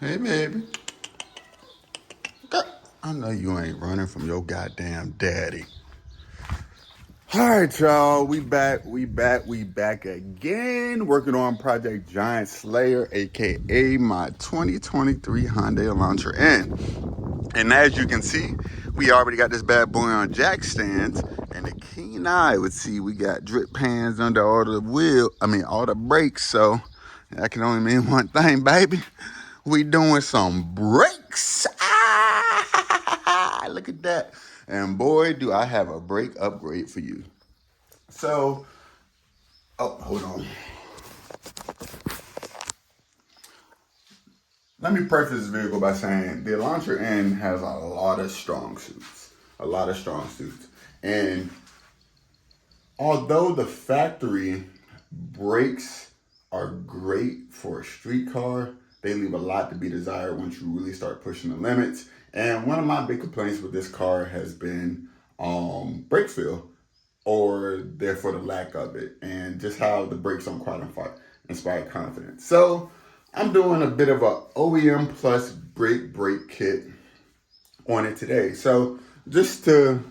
Hey, baby. I know you ain't running from your goddamn daddy. All right, y'all. We back again. Working on Project Giant Slayer, aka my 2023 Hyundai Elantra N. And as you can see, we already got this bad boy on jack stands. And a keen eye would see we got drip pans under all the brakes. So that can only mean one thing, baby. We doing some brakes. Look at that. And boy, do I have a brake upgrade for you. So, hold on. Let me preface this vehicle by saying the Elantra N has a lot of strong suits. And although the factory brakes are great for a street car, they leave a lot to be desired once you really start pushing the limits. And one of my big complaints with this car has been brake feel, or therefore the lack of it, and just how the brakes don't quite inspire confidence. So I'm doing a bit of a OEM plus brake kit on it today. So just to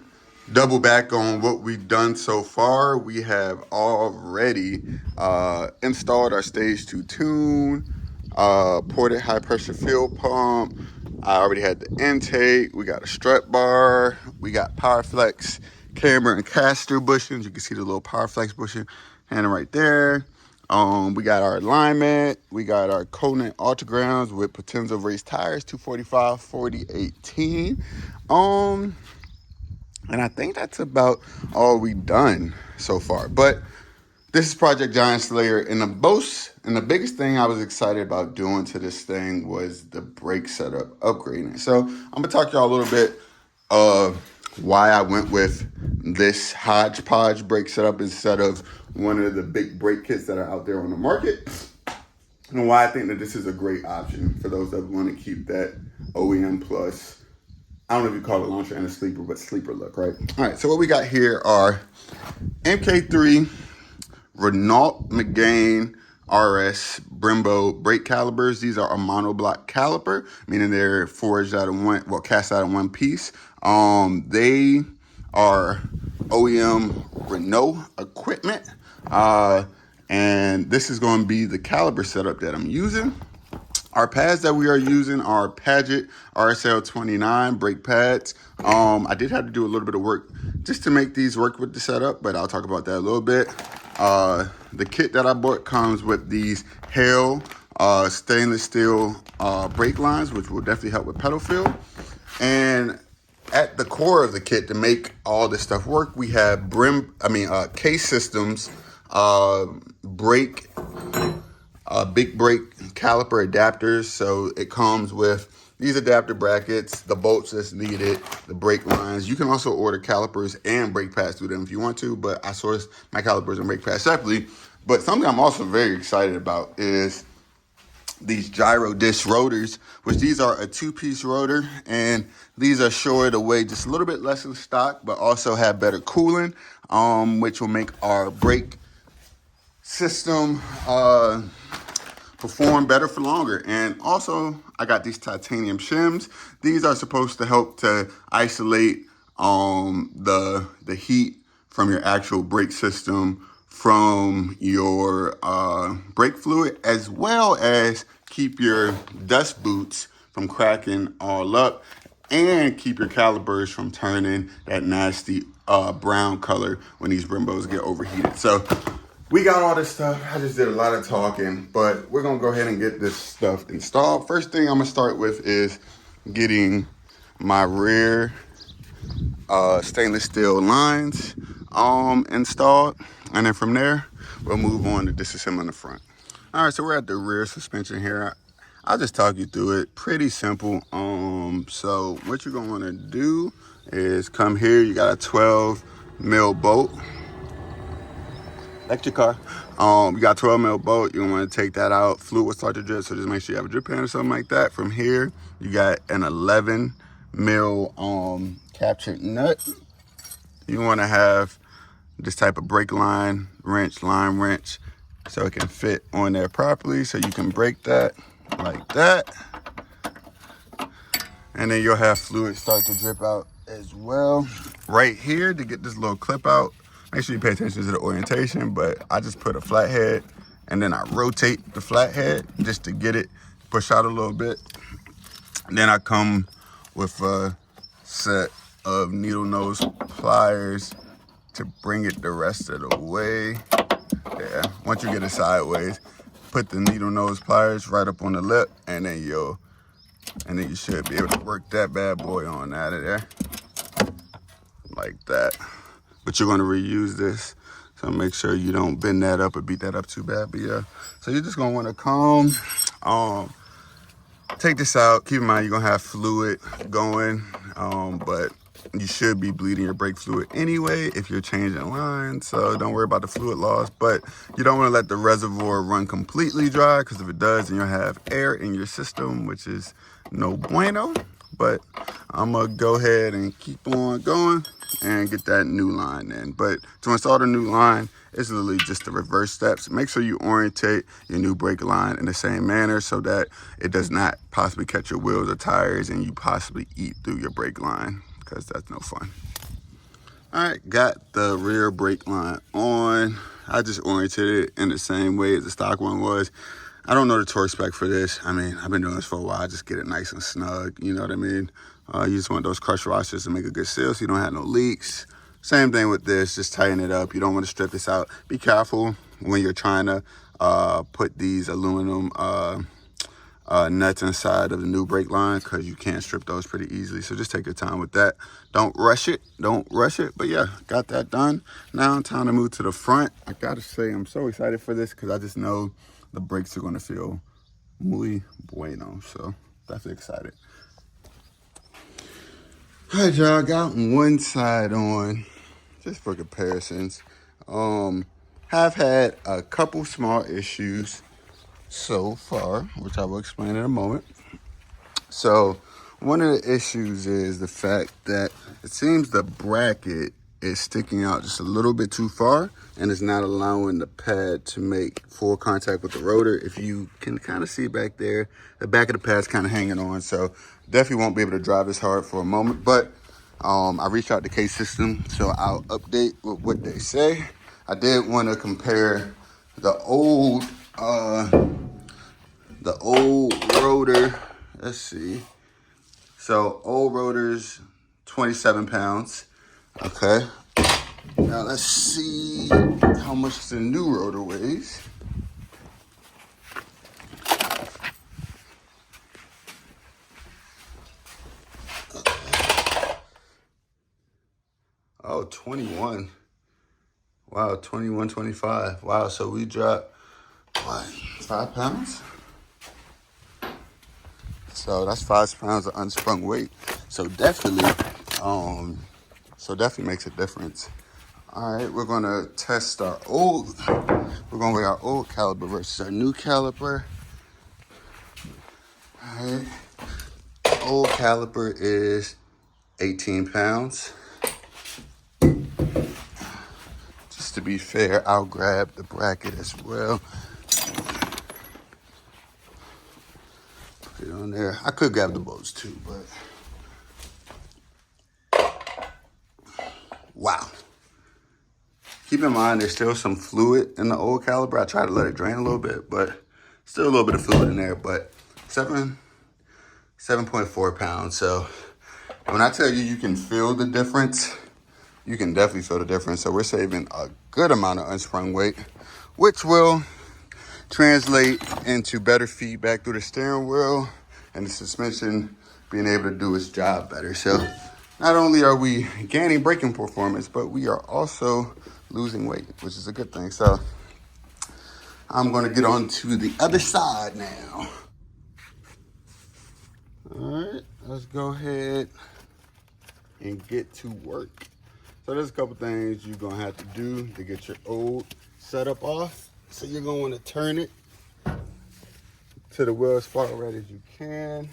double back on what we've done so far, we have already installed our stage 2 tune, ported high pressure fuel pump. I already had the intake. We got a strut bar. We got PowerFlex camber and caster bushings. You can see the little PowerFlex bushing handle right there. We got our alignment. We got our Conan Ultragrounds with Potenza race tires, 245 4018. And I think that's about all we've done so far. But this is Project Giant Slayer, and the biggest thing I was excited about doing to this thing was the brake setup, upgrading. So I'm gonna talk to y'all a little bit of why I went with this hodgepodge brake setup instead of one of the big brake kits that are out there on the market, and why I think that this is a great option for those that want to keep that OEM plus, I don't know if you call it Elantra and a sleeper, but sleeper look, right? All right, so what we got here are MK3 Renault Megane RS Brembo brake calipers. These are a monoblock caliper, meaning they're forged out of cast out of one piece. They are OEM Renault equipment. And this is going to be the caliper setup that I'm using. Our pads that we are using are Paget RSL 29 brake pads. I did have to do a little bit of work just to make these work with the setup, but I'll talk about that a little bit. The kit that I bought comes with these Hale stainless steel brake lines, which will definitely help with pedal feel. And at the core of the kit, to make all this stuff work, we have Case Systems big brake caliper adapters. So it comes with these adapter brackets, the bolts that's needed, the brake lines. You can also order calipers and brake pads through them if you want to, but I sourced my calipers and brake pads separately. But something I'm also very excited about is these Girodisk rotors, which these are a 2-piece rotor, and these are shorter to weigh just a little bit less than stock, but also have better cooling, which will make our brake system perform better for longer. And also, I got these titanium shims. These are supposed to help to isolate the heat from your actual brake system from your brake fluid, as well as keep your dust boots from cracking all up and keep your calipers from turning that nasty brown color when these Brembos get overheated. So we got all this stuff. I just did a lot of talking, but we're gonna go ahead and get this stuff installed. First thing I'm gonna start with is getting my rear stainless steel lines installed, and then from there we'll move on to disassembling the front. All right, so we're at the rear suspension here. I'll just talk you through it. Pretty simple. So what you're gonna want to do is come here. You got a 12 mil bolt. Electric car. You got 12 mil bolt. You want to take that out. Fluid will start to drip, so just make sure you have a drip pan or something like that. From here, you got an 11 mil captured nut. You want to have this type of brake line wrench, so it can fit on there properly. So you can break that like that. And then you'll have fluid start to drip out as well. Right here, to get this little clip out, make sure you pay attention to the orientation, but I just put a flathead and then I rotate the flathead just to get it push out a little bit. And then I come with a set of needle nose pliers to bring it the rest of the way. Yeah, once you get it sideways, put the needle nose pliers right up on the lip, and then you should be able to work that bad boy on out of there like that. But you're going to reuse this, so make sure you don't bend that up or beat that up too bad. But yeah, so you're just going to want to comb, take this out. Keep in mind you're going to have fluid going, but you should be bleeding your brake fluid anyway if you're changing lines, so don't worry about the fluid loss. But you don't want to let the reservoir run completely dry, because if it does, then you'll have air in your system, which is no bueno. But I'm gonna go ahead and keep on going and get that new line in. But to install the new line, it's literally just the reverse steps. Make sure you orientate your new brake line in the same manner so that it does not possibly catch your wheels or tires and you possibly eat through your brake line, because that's no fun. All right, got the rear brake line on. I just oriented it in the same way as the stock one was. I don't know the torque spec for this. I mean, I've been doing this for a while. I just get it nice and snug, you know what I mean? You just want those crush washers to make a good seal so you don't have no leaks. Same thing with this, just tighten it up. You don't want to strip this out. Be careful when you're trying to put these aluminum nuts inside of the new brake line, because you can strip those pretty easily. So just take your time with that. Don't rush it. But yeah, got that done. Now time to move to the front. I gotta say, I'm so excited for this because I just know the brakes are gonna feel muy bueno. So that's excited. All right, y'all, got one side on just for comparisons. Have had a couple small issues so far, which I will explain in a moment. So one of the issues is the fact that it seems the bracket is sticking out just a little bit too far and is not allowing the pad to make full contact with the rotor. If you can kind of see back there, the back of the pad's kind of hanging on, so definitely won't be able to drive this hard for a moment. But I reached out to K-System, so I'll update with what they say. I did want to compare the old rotor. Let's see. So old rotor's 27 pounds. Okay. Now let's see how much the new rotor weighs. Oh, 21. Wow, 21, 25. Wow, so we dropped, what, 5 pounds? So that's 5 pounds of unsprung weight. So definitely makes a difference. All right, we're gonna test we're gonna weigh our old caliper versus our new caliper. All right, old caliper is 18 pounds. Just to be fair, I'll grab the bracket as well. Put it on there. I could grab the bolts too, but wow. Keep in mind, there's still some fluid in the old caliper. I try to let it drain a little bit, but still a little bit of fluid in there. But 7.4 pounds. So when I tell you, you can feel the difference, you can definitely feel the difference. So we're saving a good amount of unsprung weight, which will translate into better feedback through the steering wheel and the suspension being able to do its job better. So not only are we gaining braking performance, but we are also losing weight, which is a good thing. So I'm going to get on to the other side now. All right, let's go ahead and get to work. So there's a couple things you're going to have to do to get your old setup off. So you're going to want to turn it to the wheel as far right as you can.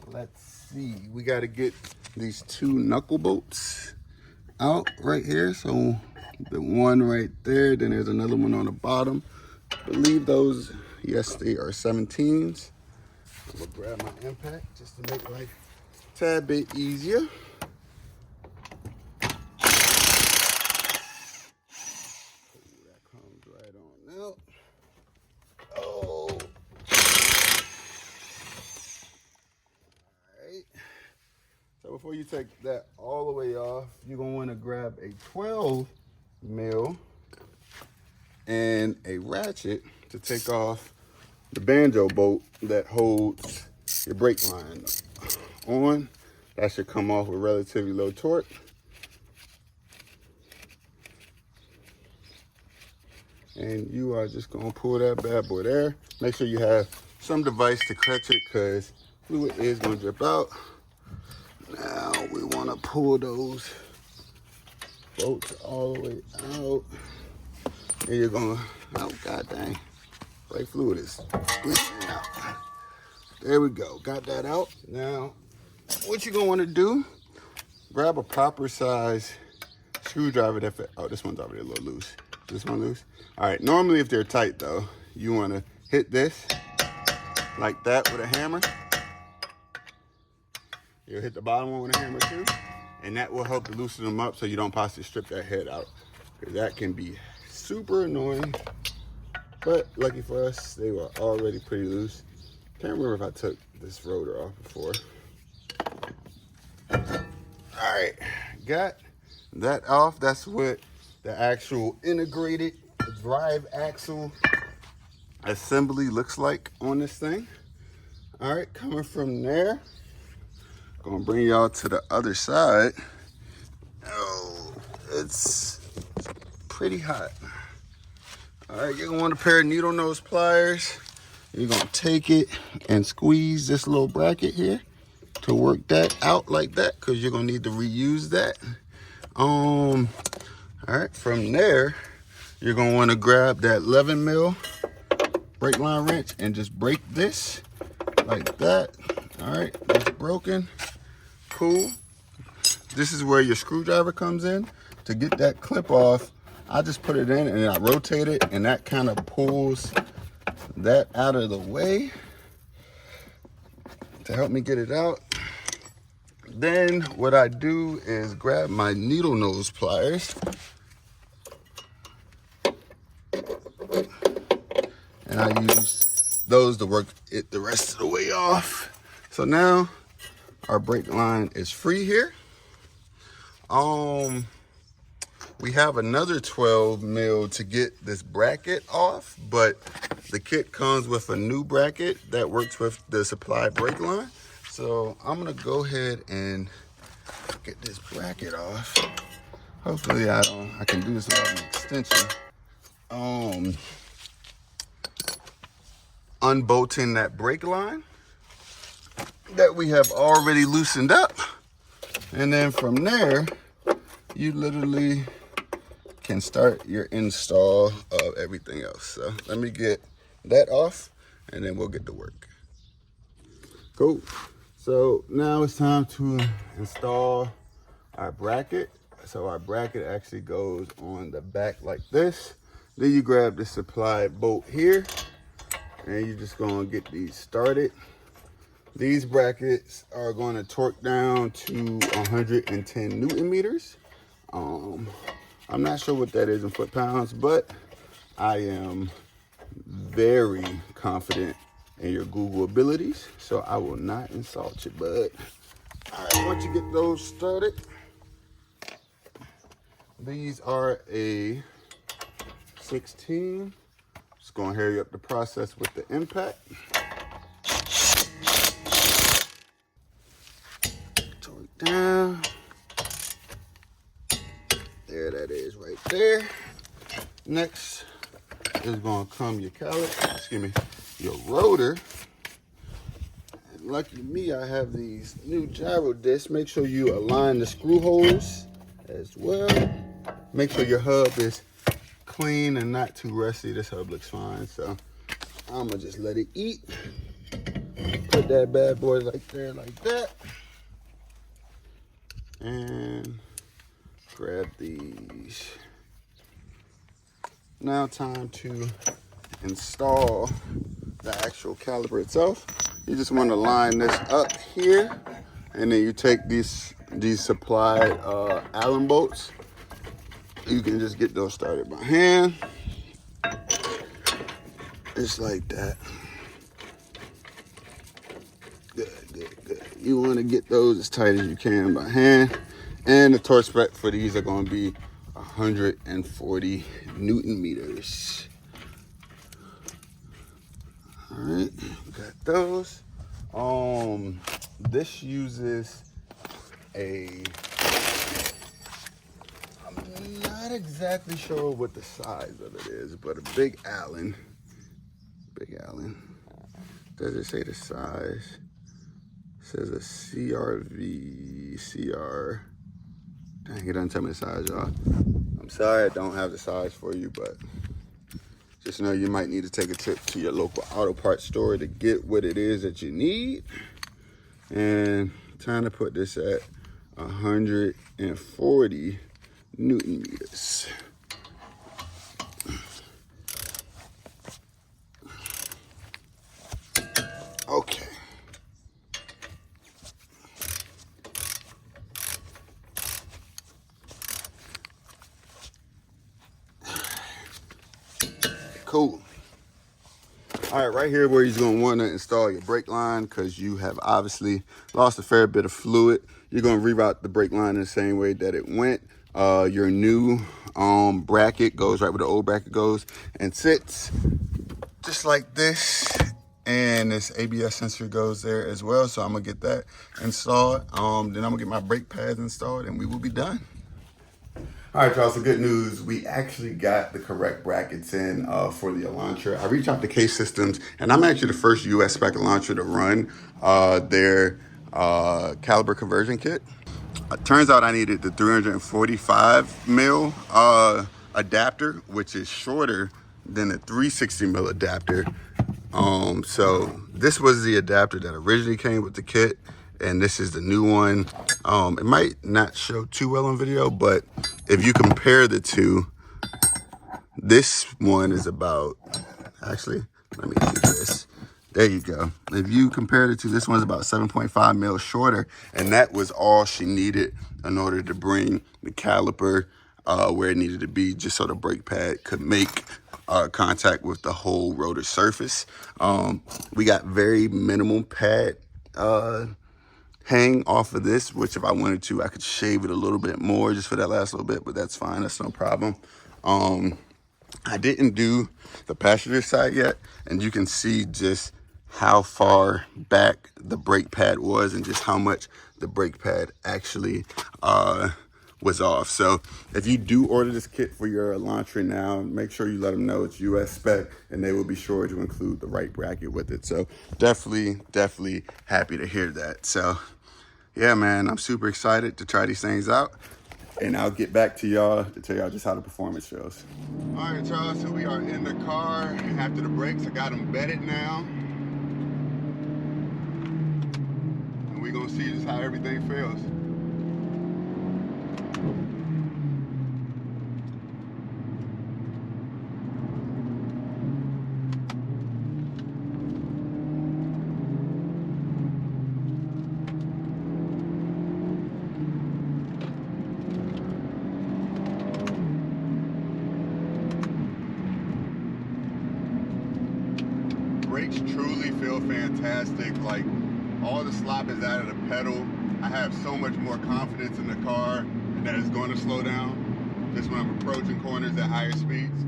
Let's see. We got to get these 2 knuckle bolts out right here. So the one right there, then there's another one on the bottom. I believe those, yes, they are 17s. I'm gonna grab my impact just to make life a tad bit easier. That comes right on out. Oh. Alright. So before you take that all the way off, you're gonna want to grab a 12 mil and a ratchet to take off the banjo bolt that holds your brake line on. That should come off with relatively low torque. And you are just gonna pull that bad boy there. Make sure you have some device to catch it because fluid is gonna drip out. Now we wanna pull those bolts all the way out. And you're gonna, oh god dang, brake fluid is leaking out. There we go, got that out. Now, what you're gonna wanna do, grab a proper size screwdriver that fit, oh, this one's already a little loose. This one loose? All right, normally if they're tight though, you wanna hit this like that with a hammer. You'll hit the bottom one with a hammer too, and that will help to loosen them up so you don't possibly strip that head out. Because that can be super annoying, but lucky for us, they were already pretty loose. Can't remember if I took this rotor off before. All right, got that off. That's what the actual integrated drive axle assembly looks like on this thing. All right, coming from there, gonna bring y'all to the other side. Oh, it's pretty hot. All right, you're gonna want a pair of needle nose pliers. You're gonna take it and squeeze this little bracket here to work that out like that, because you're gonna need to reuse that. All right, from there, you're gonna wanna grab that 11 mil brake line wrench and just break this like that. All right, it's broken, cool. This is where your screwdriver comes in. To get that clip off, I just put it in and I rotate it, and that kind of pulls that out of the way to help me get it out. Then what I do is grab my needle nose pliers and I use those to work it the rest of the way off. So now our brake line is free here. We have another 12 mil to get this bracket off, but the kit comes with a new bracket that works with the supply brake line. So I'm gonna go ahead and get this bracket off. Hopefully I can do this without an extension. Unbolting that brake line that we have already loosened up. And then from there, you literally can start your install of everything else. So let me get that off and then we'll get to work. Cool. So now it's time to install our bracket. So our bracket actually goes on the back like this. Then you grab the supply bolt here and you're just gonna get these started. These brackets are going to torque down to 110 Newton meters. I'm not sure what that is in foot-pounds, but I am very confident in your Google abilities, so I will not insult you, bud. All right, once you get those started, these are a 16. Just gonna hurry up the process with the impact. Torque down. There that is right there. Next is gonna come your your rotor. And lucky me, I have these new Girodisk. Make sure you align the screw holes as well. Make sure your hub is clean and not too rusty. This hub looks fine, so I'm gonna just let it eat. Put that bad boy like there, like that. And grab these. Now time to install the actual caliper itself. You just want to line this up here, and then you take these supplied Allen bolts. You can just get those started by hand, just like that. Good, good, good. You want to get those as tight as you can by hand, and the torque spec for these are going to be 140 Newton meters. All right, got those. This uses I'm not exactly sure what the size of it is, but a big Allen. Does it say the size? It says a CR. Dang, it doesn't tell me the size, y'all. I'm sorry I don't have the size for you, but just know you might need to take a trip to your local auto parts store to get what it is that you need. And time to put this at 140 Newton meters. Okay. Cool. All right, right here where you're going to want to install your brake line, because you have obviously lost a fair bit of fluid. You're going to reroute the brake line in the same way that it went. Your new bracket goes right where the old bracket goes and sits just like this. And this ABS sensor goes there as well. So I'm going to get that installed. Then I'm going to get my brake pads installed and we will be done. All right, y'all, so good news. We actually got the correct brackets in for the Elantra. I reached out to Case Systems, and I'm actually the first US spec Elantra to run their caliber conversion kit. Turns out I needed the 345 mil adapter, which is shorter than the 360 mil adapter. So this was the adapter that originally came with the kit, and this is the new one. It might not show too well on video, but if you compare the two, this one is about, actually, let me do this. There you go. If you compare the two, this one's about 7.5 mil shorter, and that was all she needed in order to bring the caliper where it needed to be, just so the brake pad could make contact with the whole rotor surface. We got very minimal pad hang off of this, which if I wanted to, I could shave it a little bit more just for that last little bit, but that's fine. That's no problem. I didn't do the passenger side yet, and you can see just how far back the brake pad was and just how much the brake pad actually was off. So if you do order this kit for your Elantra now, make sure you let them know it's US spec, and they will be sure to include the right bracket with it. So definitely happy to hear that. So yeah, man, I'm super excited to try these things out, and I'll get back to y'all to tell y'all just how the performance feels. All right, y'all, so we are in the car after the brakes. I got them bedded now, and we're gonna see just how everything feels. Brakes truly feel fantastic. Like, all the slop is out of the pedal. I have so much more confidence in the car and that it's going to slow down just when I'm approaching corners at higher speeds.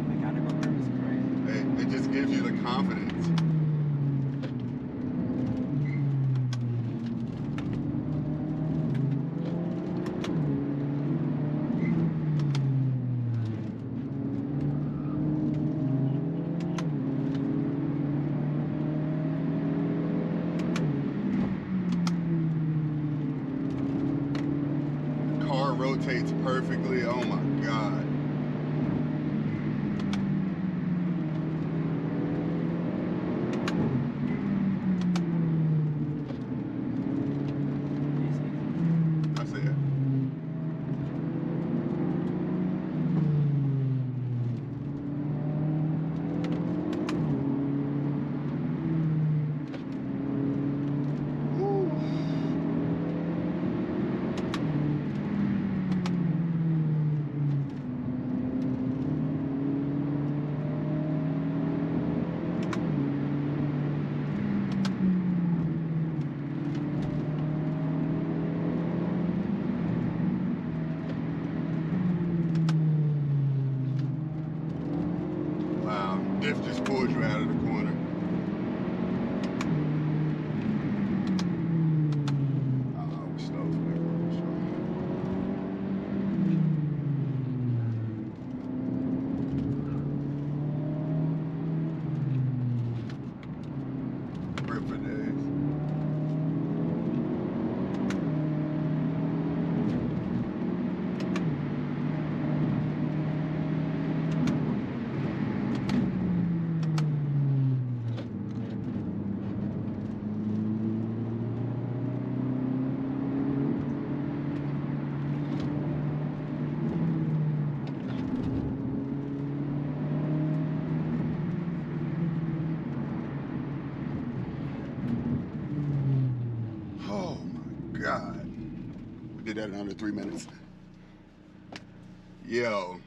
Mechanical grip is crazy. It just gives you the confidence. Rotates perfectly. Oh my God. lift just pulled you out of the corner. We're slow for that for sure. Grip for days. Oh my God. We did that in under 3 minutes. Yo.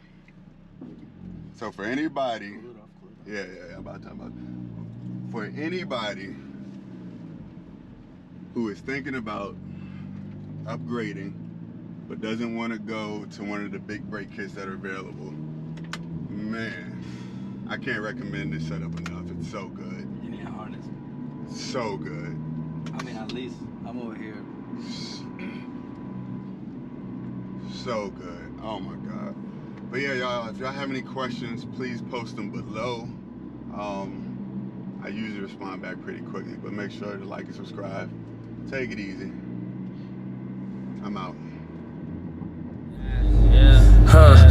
So for anybody, yeah, about for anybody who is thinking about upgrading but doesn't want to go to one of the big brake kits that are available, man, I can't recommend this setup enough. It's so good. You need a harness. So good. I mean, at least I'm over here. So good. Oh my God. But yeah, y'all, if y'all have any questions, please post them below. I usually respond back pretty quickly, but make sure to like and subscribe. Take it easy. I'm out. Huh.